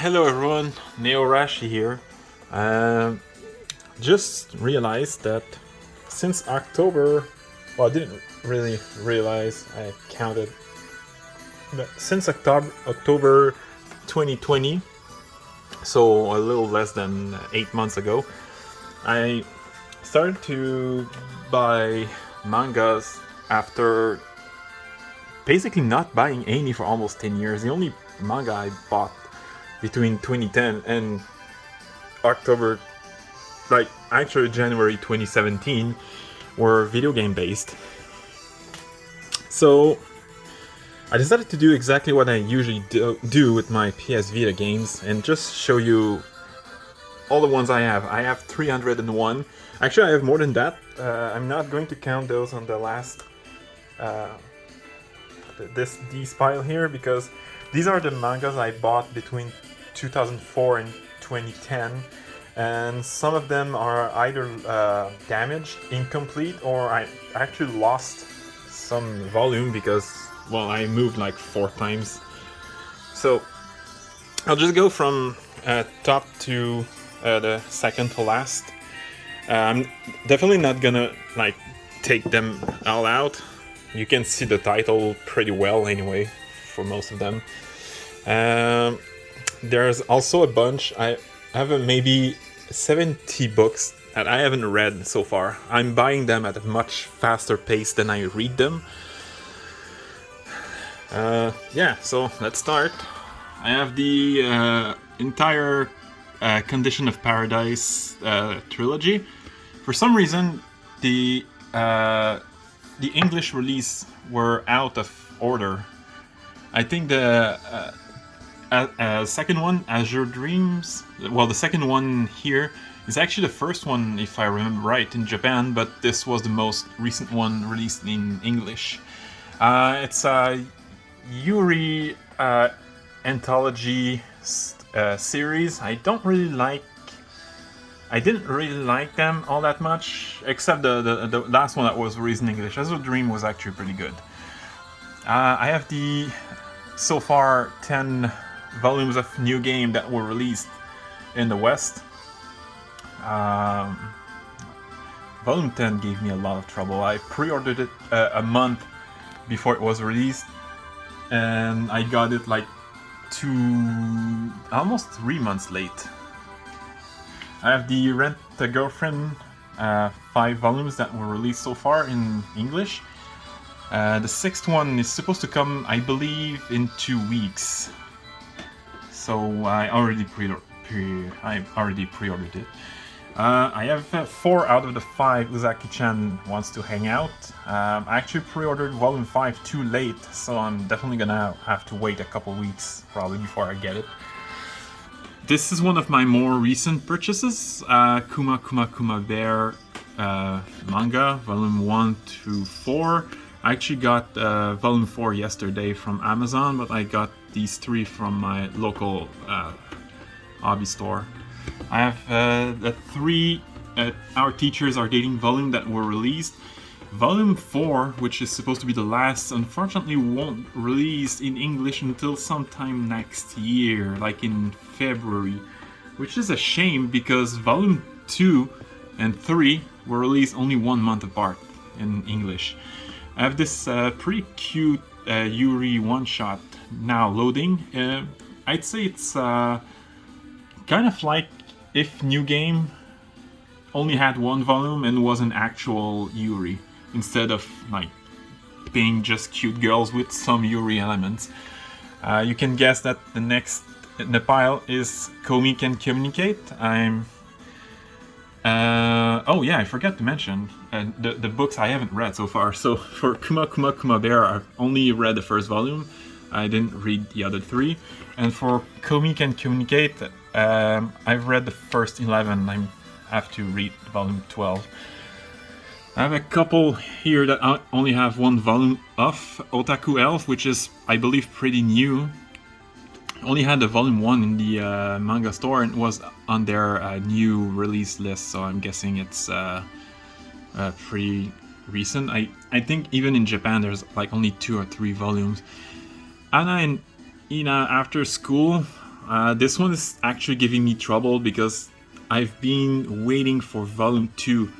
Hello everyone, Neorashi here. Just realized that since October, well, I didn't really realize, I counted, but since October 2020, so a little less than 8 months ago, I started to buy mangas after basically not buying any for almost 10 years. The only manga I bought between 2010 and October, like actually January 2017, were video game based. So I decided to do exactly what I usually do with my PS Vita games and just show you all the ones I have. I have 301. Actually, I have more than that. I'm not going to count those on the last these pile here, because these are the mangas I bought between 2004 and 2010, and some of them are either damaged, incomplete, or I actually lost some volume because, well, I moved like 4 times. So I'll just go from top to the second to last. I'm definitely not gonna like take them all out. You can see the title pretty well anyway for most of them. There's also a bunch. I have maybe 70 books that I haven't read so far. I'm buying them at a much faster pace than I read them. Yeah, so let's start. I have the entire Condition of Paradise trilogy. For some reason, the English release were out of order. I think the second one, Azure Dreams, well, the second one here is actually the first one, if I remember right, in Japan, but this was the most recent one released in English. It's a Yuri anthology series. I didn't really like them all that much, except the last one that was released in English. Azure Dream was actually pretty good. I have the so far 10 volumes of new game that were released in the West. Volume 10 gave me a lot of trouble. I pre-ordered it a month before it was released, and I got it like almost 3 months late. I have the Rent a Girlfriend 5 volumes that were released so far in English. The 6th one is supposed to come, I believe, in 2 weeks. So I already pre-ordered it. I have 4 out of the 5 Uzaki-chan wants to hang out. I actually pre-ordered volume 5 too late, so I'm definitely gonna have to wait a couple weeks probably before I get it. This is one of my more recent purchases, KUMA Bear manga, volume 1 to 4. I actually got volume 4 yesterday from Amazon, but I got these 3 from my local hobby store. I have the 3 Our Teachers Are Dating volume that were released. Volume 4, which is supposed to be the last, unfortunately won't release in English until sometime next year, like in February, which is a shame because volume 2 and 3 were released only 1 month apart in English. I have this pretty cute Yuri one-shot now loading. I'd say it's kind of like if New Game only had 1 volume and was an actual Yuri, instead of like being just cute girls with some Yuri elements. You can guess that the next in the pile is Komi Can Communicate. Oh yeah, I forgot to mention the books I haven't read so far. So for KUMA Bear, I've only read the first volume. I didn't read the other 3. And for Komi Can Communicate, I've read the first 11. I have to read volume 12. I have a couple here that only have 1 volume of Otaku Elf, which is, I believe, pretty new. Only had the volume 1 in the manga store and was on their new release list, so I'm guessing it's pretty recent. I think even in Japan there's like only 2 or 3 volumes. Hana and Hina After School This one is actually giving me trouble because I've been waiting for Volume 2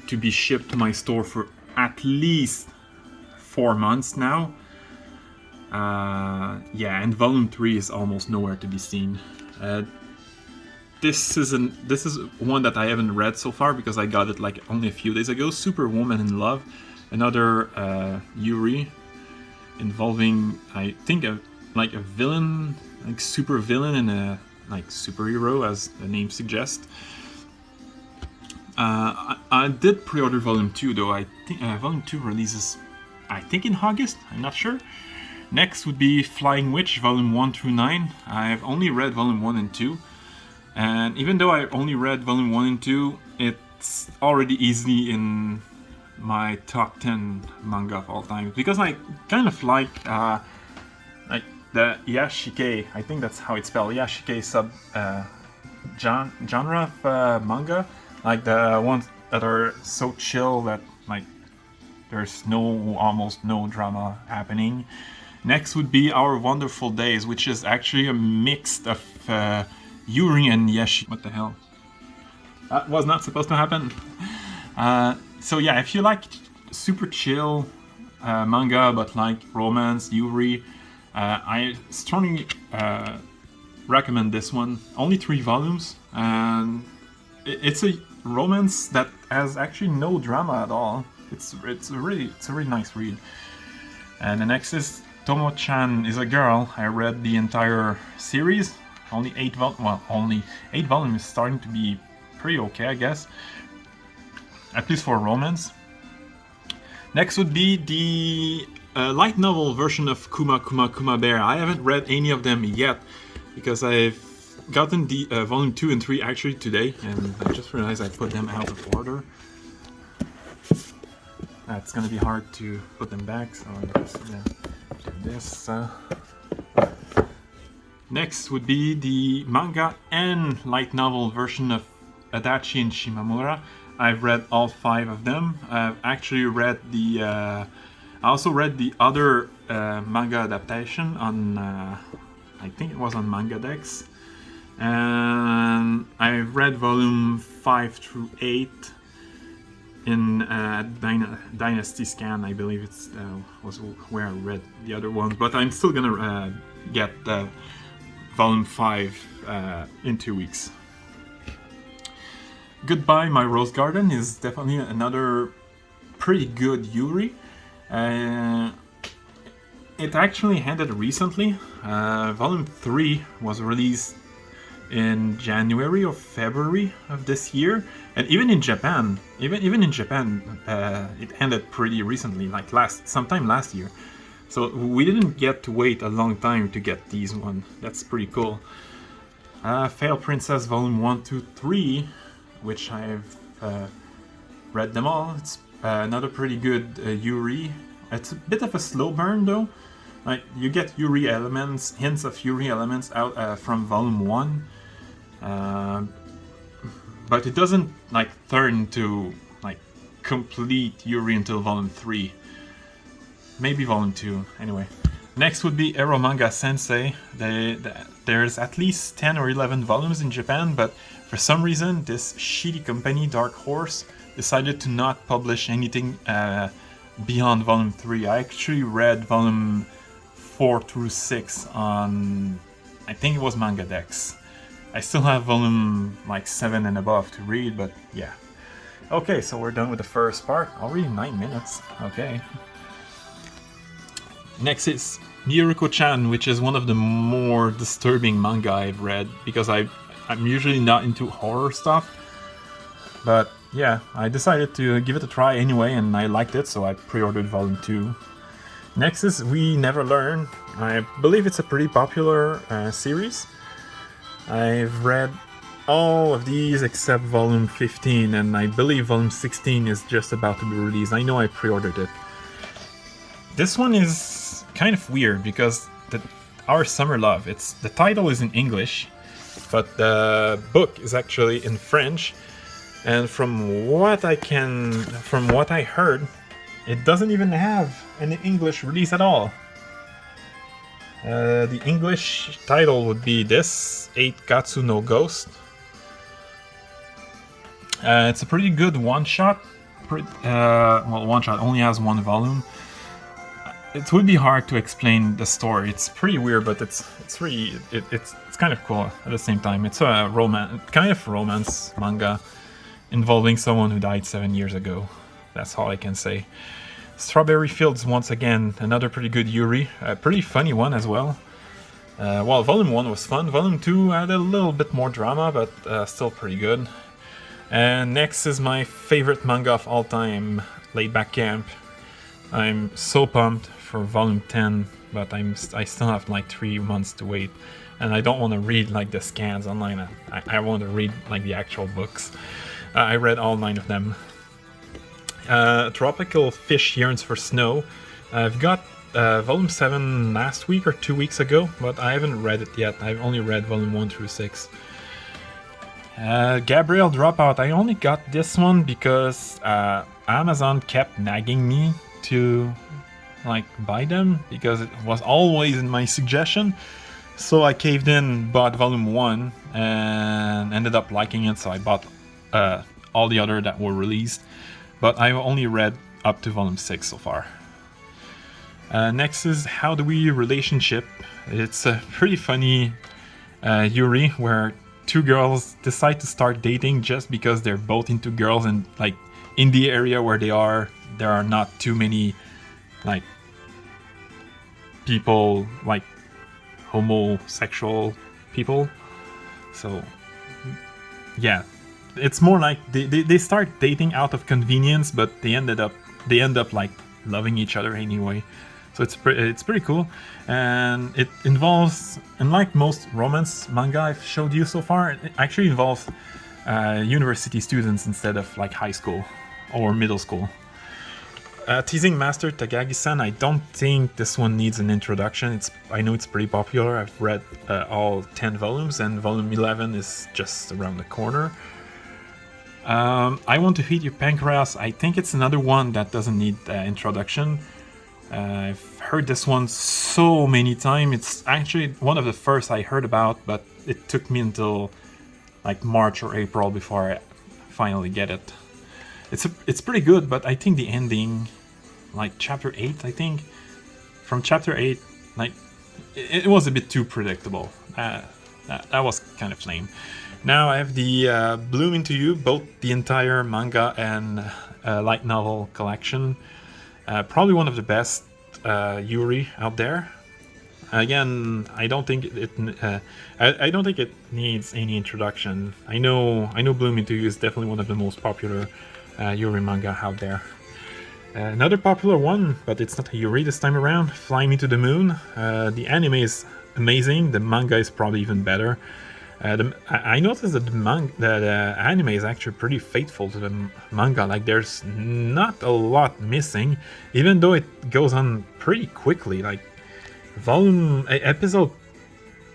to be shipped to my store for at least 4 months now. Yeah, and Volume 3 is almost nowhere to be seen. This is one that I haven't read so far because I got it like only a few days ago. Superwoman in Love, another Yuri involving, I think, a villain, like super villain and a like superhero, as the name suggests. I did pre-order Volume 2 though. I think Volume 2 releases, I think, in August. I'm not sure. Next would be Flying Witch, Volume 1 through 9. I've only read Volume 1 and 2. And even though I only read Volume 1 and 2, it's already easily in my top 10 manga of all time. Because I kind of like the Yashike, I think that's how it's spelled, Yashike genre of manga. Like the ones that are so chill that like there's almost no drama happening. Next would be Our Wonderful Days, which is actually a mix of Yuri and Yeshi. What the hell? That was not supposed to happen. So yeah, if you like super chill manga but like romance, Yuri, I strongly recommend this one. Only 3 volumes, and it's a romance that has actually no drama at all. It's a really nice read. And the next is Tomo-chan is a Girl. I read the entire series. Only 8 volumes is starting to be pretty okay, I guess. At least for romance. Next would be the light novel version of KUMA Bear. I haven't read any of them yet because I've gotten the Volume 2 and 3 actually today, and I just realized I put them out of order. It's gonna be hard to put them back, so I'm just gonna do this. Next would be the manga and light novel version of Adachi and Shimamura. I've read all 5 of them. I've actually read the... I also read the other manga adaptation on... I think it was on Manga Dex. And I read volume 5 through 8 in Dynasty Scan. I believe it's was where I read the other ones, but I'm still gonna get volume 5 in 2 weeks. Goodbye My Rose Garden is definitely another pretty good Yuri. It actually ended recently. Volume 3 was released in January or February of this year, and even in Japan, it ended pretty recently, like sometime last year. So we didn't get to wait a long time to get these one. That's pretty cool. Fail Princess Volume 1, 2, 3, which I've read them all. It's another pretty good Yuri. It's a bit of a slow burn though. Like you get Yuri elements, hints of Yuri elements out from Volume 1, but it doesn't like turn to like complete Yuri until Volume 3, maybe Volume 2. Anyway, next would be Eromanga Sensei. There's at least 10 or 11 volumes in Japan, but for some reason this shitty company, Dark Horse, decided to not publish anything beyond Volume 3. I actually read Volume 4 through 6 on, I think it was Manga Dex. I still have Volume like 7 and above to read, but yeah. Okay, so we're done with the first part. Already 9 minutes. Okay. Next is Miruko-chan, which is one of the more disturbing manga I've read, because I'm usually not into horror stuff. But yeah, I decided to give it a try anyway, and I liked it, so I pre-ordered Volume 2. Next is We Never Learn. I believe it's a pretty popular series. I've read all of these except Volume 15, and I believe Volume 16 is just about to be released. I know I pre-ordered it. This one is kind of weird because Our Summer Love, the title is in English, but the book is actually in French. And from what I heard, it doesn't even have an English release at all. The English title would be this, 8 Katsu no Ghost. It's a pretty good one-shot. Well, one-shot only has 1 volume. It would be hard to explain the story. It's pretty weird, but it's kind of cool at the same time. It's a kind of romance manga involving someone who died 7 years ago. That's all I can say. Strawberry Fields, once again, another pretty good Yuri. A pretty funny one as well. Well, Volume 1 was fun. Volume 2 had a little bit more drama, but still pretty good. And next is my favorite manga of all time, Laid Back Camp. I'm so pumped for Volume 10, but I still have like 3 months to wait. And I don't want to read like the scans online. I want to read like the actual books. I read all 9 of them. Tropical Fish Yearns for Snow. I've got Volume 7 last week or 2 weeks ago, but I haven't read it yet. I've only read Volume 1 through 6. Gabriel Dropout. I only got this one because Amazon kept nagging me to like buy them because it was always in my suggestion. So I caved in, bought Volume 1, and ended up liking it, so I bought all the other that were released. But I've only read up to Volume 6 so far. Next is How Do We Relationship. It's a pretty funny Yuri where 2 girls decide to start dating just because they're both into girls, and like in the area where they are, there are not too many like people, like homosexual people. So yeah, it's more like they start dating out of convenience, but they end up like loving each other anyway. So it's pretty cool, and it involves, unlike most romance manga I've showed you so far, it actually involves university students instead of like high school or middle school. Teasing Master Takagi-san, I don't think this one needs an introduction. I know it's pretty popular. I've read all 10 volumes, and volume 11 is just around the corner. I Want to Feed Your Pancreas. I think it's another one that doesn't need introduction. I've heard this one so many times. It's actually one of the first I heard about, but it took me until like March or April before I finally get it. It's pretty good, but I think the ending, like chapter 8, I think, from chapter 8, like it was a bit too predictable. That was kind of lame. Now I have the Bloom Into You, both the entire manga and light novel collection. Probably one of the best Yuri out there. Again, I don't think it needs any introduction. I know Bloom Into You is definitely one of the most popular Yuri manga out there. Another popular one, but it's not a Yuri this time around, Fly Me to the Moon. The anime is amazing. The manga is probably even better. I noticed that the anime is actually pretty faithful to the manga. Like, there's not a lot missing, even though it goes on pretty quickly. Like, episode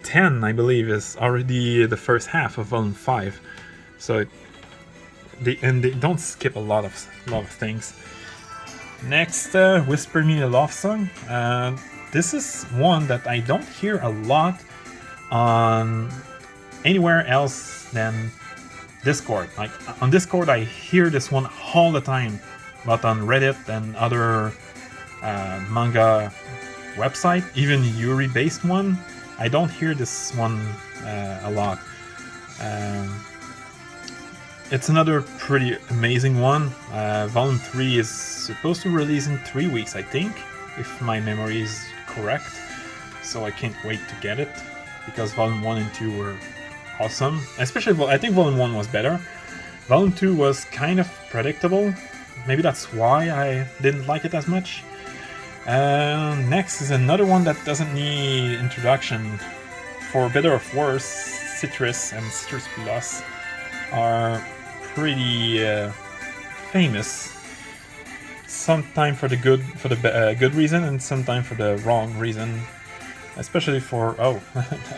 10, I believe, is already the first half of volume 5. So they don't skip a lot of things. Next, Whisper Me a Love Song. This is one that I don't hear a lot on anywhere else than Discord. Like on Discord I hear this one all the time, but on Reddit and other manga website, even Yuri based one, I don't hear this one a lot. It's another pretty amazing one. Volume 3 is supposed to release in 3 weeks, I think, if my memory is correct, so I can't wait to get it, because volume 1 and 2 were awesome. Especially, I think volume 1 was better. Volume 2 was kind of predictable. Maybe that's why I didn't like it as much. Next is another one that doesn't need introduction. For better or for worse, Citrus and Citrus Plus are pretty famous. Sometimes for the good reason, and sometimes for the wrong reason. Especially for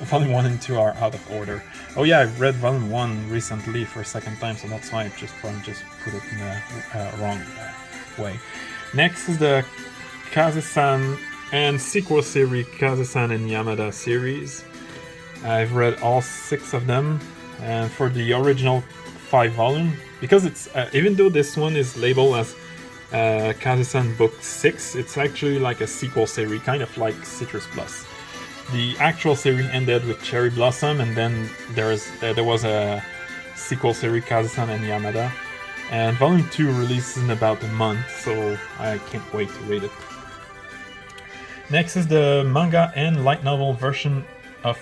volume 1 and 2 are out of order. Oh yeah, I read volume 1 recently for a second time, so that's why I just put it in the wrong way. Next is the Kaze-san And sequel series Kaze-san and Yamada series. I've read all 6 of them, and for the original 5 volume, because it's even though this one is labeled as Kaze-san Book 6, it's actually like a sequel series, kind of like Citrus Plus. The actual series ended with Cherry Blossom, and then there was a sequel series Kaze-san and Yamada, and volume 2 releases in about a month, so I can't wait to read it. Next is the manga and light novel version of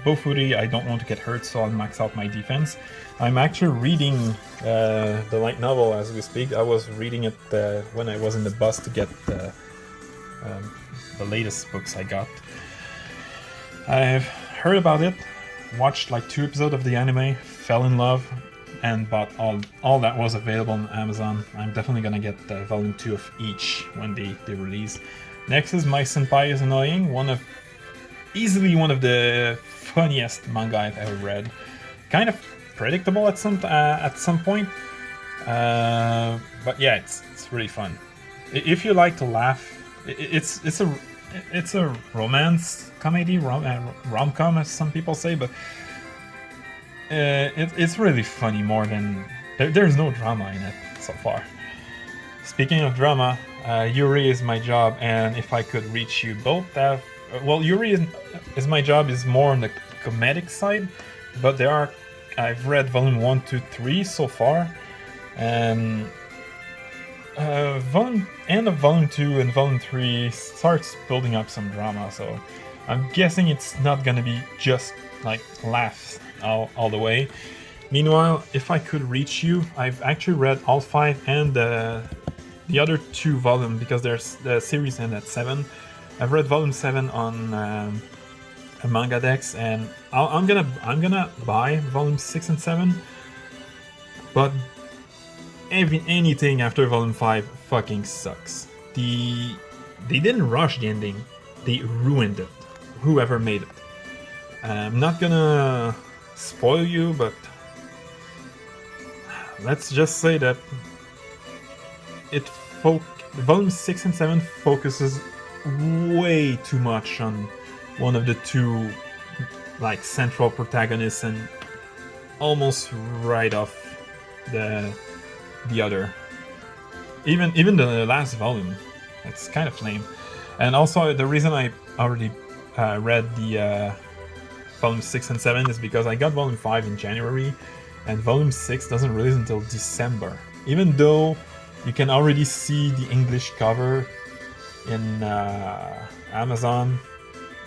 Bofuri. I don't want to get hurt, so I'll max out my defense. I'm actually reading the light novel as we speak. I was reading it when I was in the bus to get the latest books I got. I've heard about it, watched like 2 episodes of the anime, fell in love, and bought all that was available on Amazon. I'm definitely gonna get volume 2 of each when they release. Next is My Senpai Is Annoying, easily one of the funniest manga I've ever read. Kind of predictable at some point, but yeah, it's really fun. If you like to laugh, it's a romance comedy, rom-com as some people say, but it's really funny more than there's no drama in it so far. Speaking of drama, Yuri Is My Job and If I Could Reach You both have... Well, Yuri Is My Job is more on the comedic side, but I've read volume 1, 2, 3 so far, and end of volume 2 and volume 3 starts building up some drama, so I'm guessing it's not gonna be just like laughs all the way. Meanwhile, If I Could Reach You, I've actually read all 5 and the other 2 volumes, because the series ends at 7. I've read volume 7 on a manga dex, and I'm gonna buy volume 6 and 7, but anything after volume 5 fucking sucks. They didn't rush the ending, they ruined it. Whoever made it. I'm not gonna spoil you, but let's just say that volume 6 and 7 focuses way too much on one of the 2 like central protagonists and almost right off the other. Even the last volume, it's kind of lame. And also the reason I already read the volume 6 and 7 is because I got volume 5 in January, and volume 6 doesn't release until December. Even though you can already see the English cover in Amazon,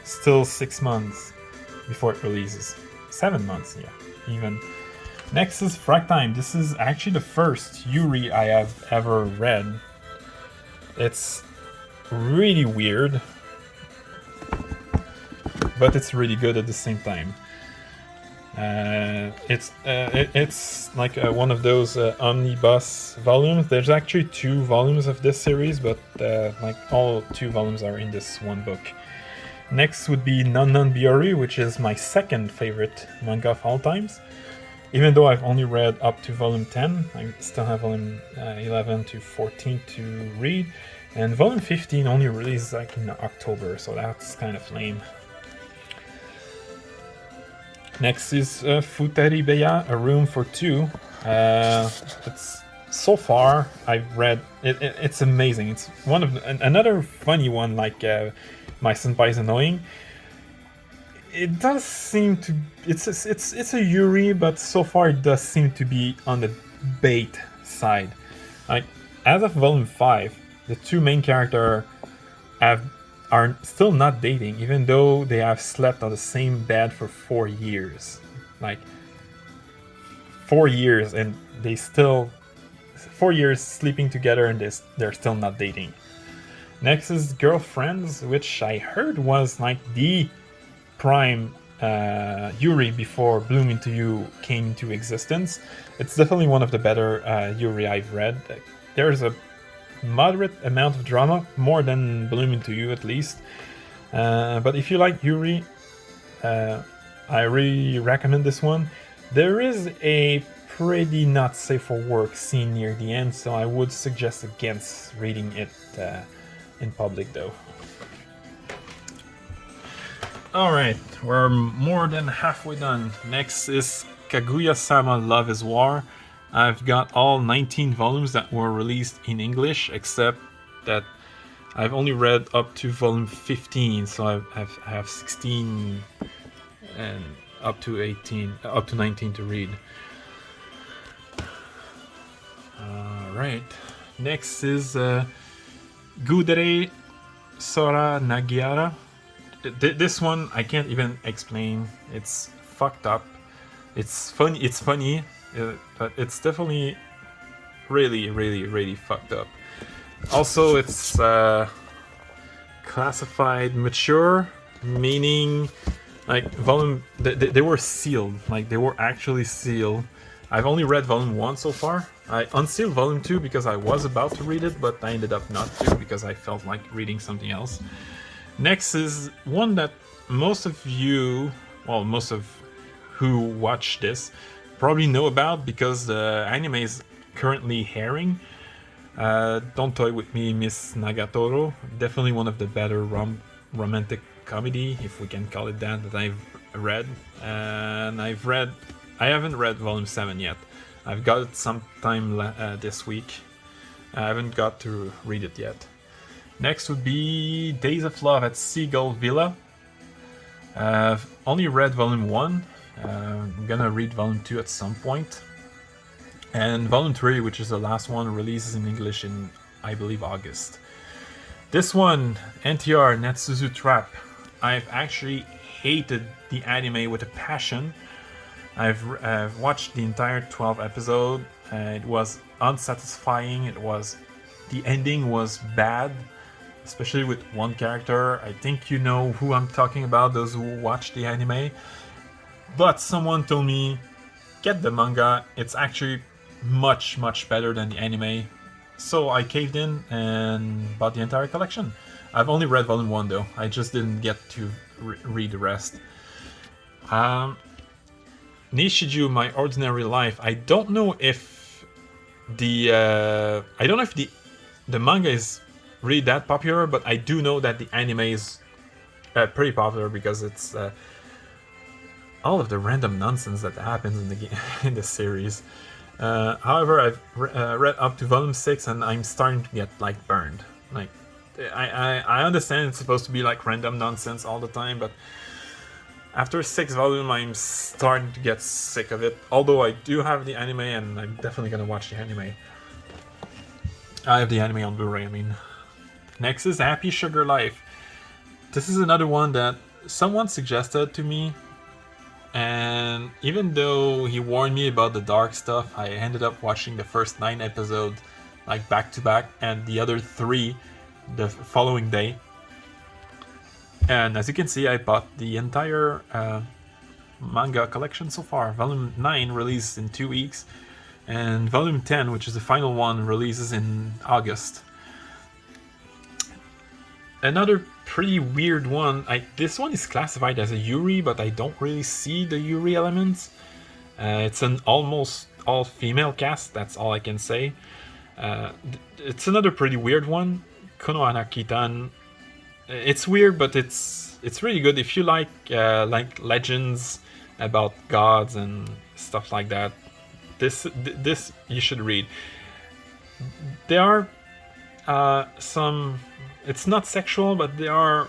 still 6 months before it releases. 7 months, yeah, even. Next is FRAGTIME. This is actually the first Yuri I have ever read. It's really weird, but it's really good at the same time. It's like one of those omnibus volumes. There's actually 2 volumes of this series, but like all 2 volumes are in this one book. Next would be Non Non Biori, which is my second favorite manga of all times. Even though I've only read up to volume 10, I still have volume 11 to 14 to read, and volume 15 only released like in October, so that's kind of lame. Next is Futari Beya, A Room for Two. So far I've read it. It's amazing. It's one of another funny one, like My Senpai Is Annoying. It does seem to it's a Yuri, but so far it does seem to be on the bait side. Like as of volume 5, the 2 main characters are still not dating, even though they have slept on the same bed for 4 years. Like 4 years, and they still 4 years sleeping together, and they're still not dating. Next is Girlfriends, which I heard was like the prime Yuri before Bloom Into You came into existence. It's definitely one of the better Yuri I've read. There's a moderate amount of drama, more than Bloom Into You at least. But if you like Yuri, I really recommend this one. There is a pretty not safe for work scene near the end, so I would suggest against reading it in public though. Alright, we're more than halfway done. Next is Kaguya-sama Love is War. I've got all 19 volumes that were released in English, except that I've only read up to volume 15, so I have 16 and up to 18, up to 19 to read. Alright, next is Gudere Sora Nagiara. This one I can't even explain. It's fucked up. It's funny, but it's definitely really fucked up. Also, it's classified mature, meaning like volume. They were sealed. Like they were actually sealed. I've only read volume 1 so far. I unsealed volume 2 because I was about to read it, but I ended up not to because I felt like reading something else. Next is one that most of you, well, most of who watch this probably know about because the anime is currently airing. Don't Toy With Me, Miss Nagatoro. Definitely one of the better romantic comedy, if we can call it that I've read. And I haven't read volume 7 yet. I've got it sometime this week. I haven't got to read it yet. Next would be Days of Love at Seagull Villa. I've only read volume 1. I'm gonna read volume 2 at some point. And volume 3, which is the last one, releases in English in, I believe, August. This one, NTR Natsuzu Trap. I've actually hated the anime with a passion. I've watched the entire 12 episode. It was unsatisfying. The ending was bad, especially with one character. I think you know who I'm talking about, those who watch the anime. But someone told me, get the manga. It's actually much better than the anime. So I caved in and bought the entire collection. I've only read volume 1 though. I just didn't get to read the rest. Nichijou, My Ordinary Life. I don't know if the manga is really that popular, but I do know that the anime is pretty popular because it's all of the random nonsense that happens in the in the series. However, I've read up to volume 6 and I'm starting to get like burned. Like I understand it's supposed to be like random nonsense all the time, but after 6 volume, I'm starting to get sick of it. Although I do have the anime, and I'm definitely gonna watch the anime. I have the anime on Blu-ray, I mean. Next is Happy Sugar Life. This is another one that someone suggested to me, and even though he warned me about the dark stuff, I ended up watching the first 9 episodes like back to back, and the other 3 the following day. And as you can see, I bought the entire manga collection so far. Volume 9 released in 2 weeks, and Volume 10, which is the final one, releases in August. Another pretty weird one. This one is classified as a Yuri, but I don't really see the Yuri elements. It's an almost all-female cast, that's all I can say. It's another pretty weird one. Konohana Kitan. It's weird, but it's really good if you like legends about gods and stuff like that. This you should read. There are some. It's not sexual, but there are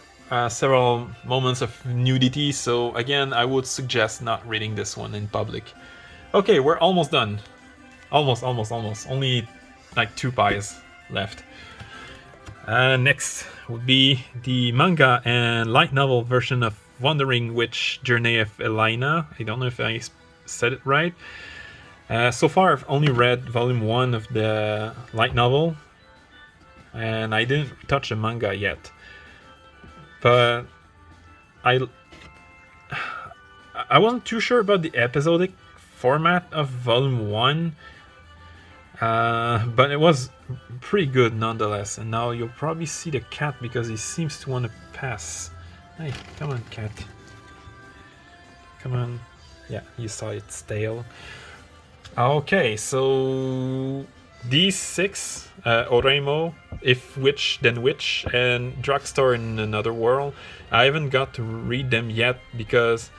several moments of nudity. So again, I would suggest not reading this one in public. Okay, we're almost done. Almost. Only like 2 pies left. Next would be the manga and light novel version of Wandering Witch Journey of Elena. I don't know if I said it right. So far, I've only read volume 1 of the light novel, and I didn't touch the manga yet. But I wasn't too sure about the episodic format of volume 1. But it was pretty good nonetheless. And now you'll probably see the cat because he seems to want to pass. Hey, come on, cat. Come on. Yeah, you saw its tail. Okay, so these 6, Oremo, If Which Then Which, and Drugstore in Another World, I haven't got to read them yet because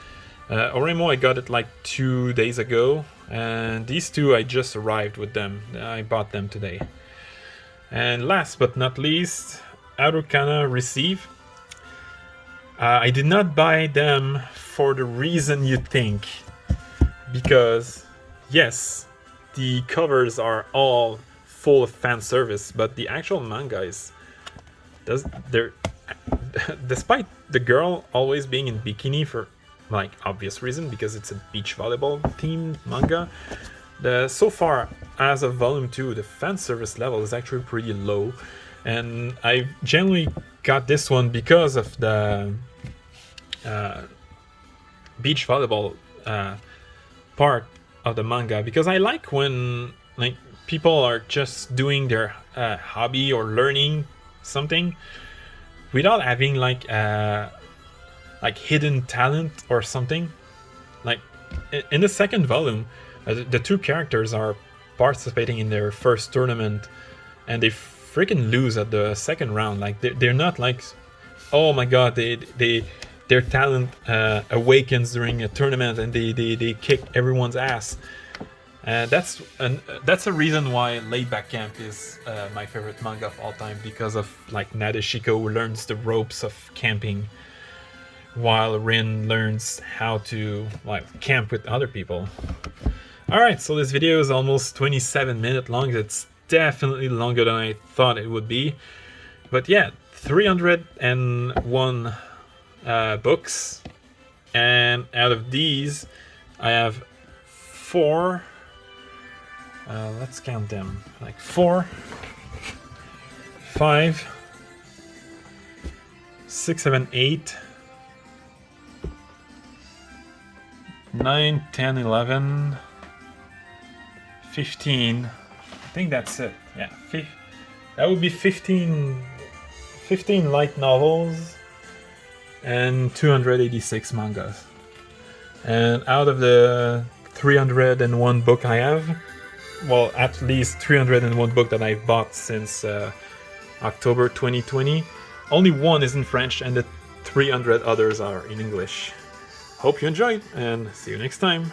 Oremo I got it like 2 days ago, and these 2 I just arrived with them. I bought them today. And last but not least, Arukana Receive. I did not buy them for the reason you think, because yes, the covers are all full of fan service, but the actual manga despite the girl always being in bikini for like obvious reason because it's a beach volleyball themed manga, so far as of volume 2 the fan service level is actually pretty low, and I generally got this one because of the beach volleyball part of the manga, because I like when like people are just doing their hobby or learning something without having like hidden talent or something. Like in the second volume, the 2 characters are participating in their first tournament and they freaking lose at the second round. Like they're not like, oh my god, their talent awakens during a tournament and they kick everyone's ass. That's a reason why Laid Back Camp is my favorite manga of all time, because of like Nadeshiko who learns the ropes of camping while Rin learns how to like camp with other people. Alright, so this video is almost 27 minutes long. It's definitely longer than I thought it would be. But yeah, 301 books, and out of these I have 4, let's count them, like 4, 5, 6, 7, 8, 9, 10, 11, 15, I think that's it, yeah, that would be 15 light novels and 286 mangas. And out of the 301 book I have, well, at least 301 book that I've bought since October 2020, only 1 is in French and the 300 others are in English. Hope you enjoyed, and see you next time.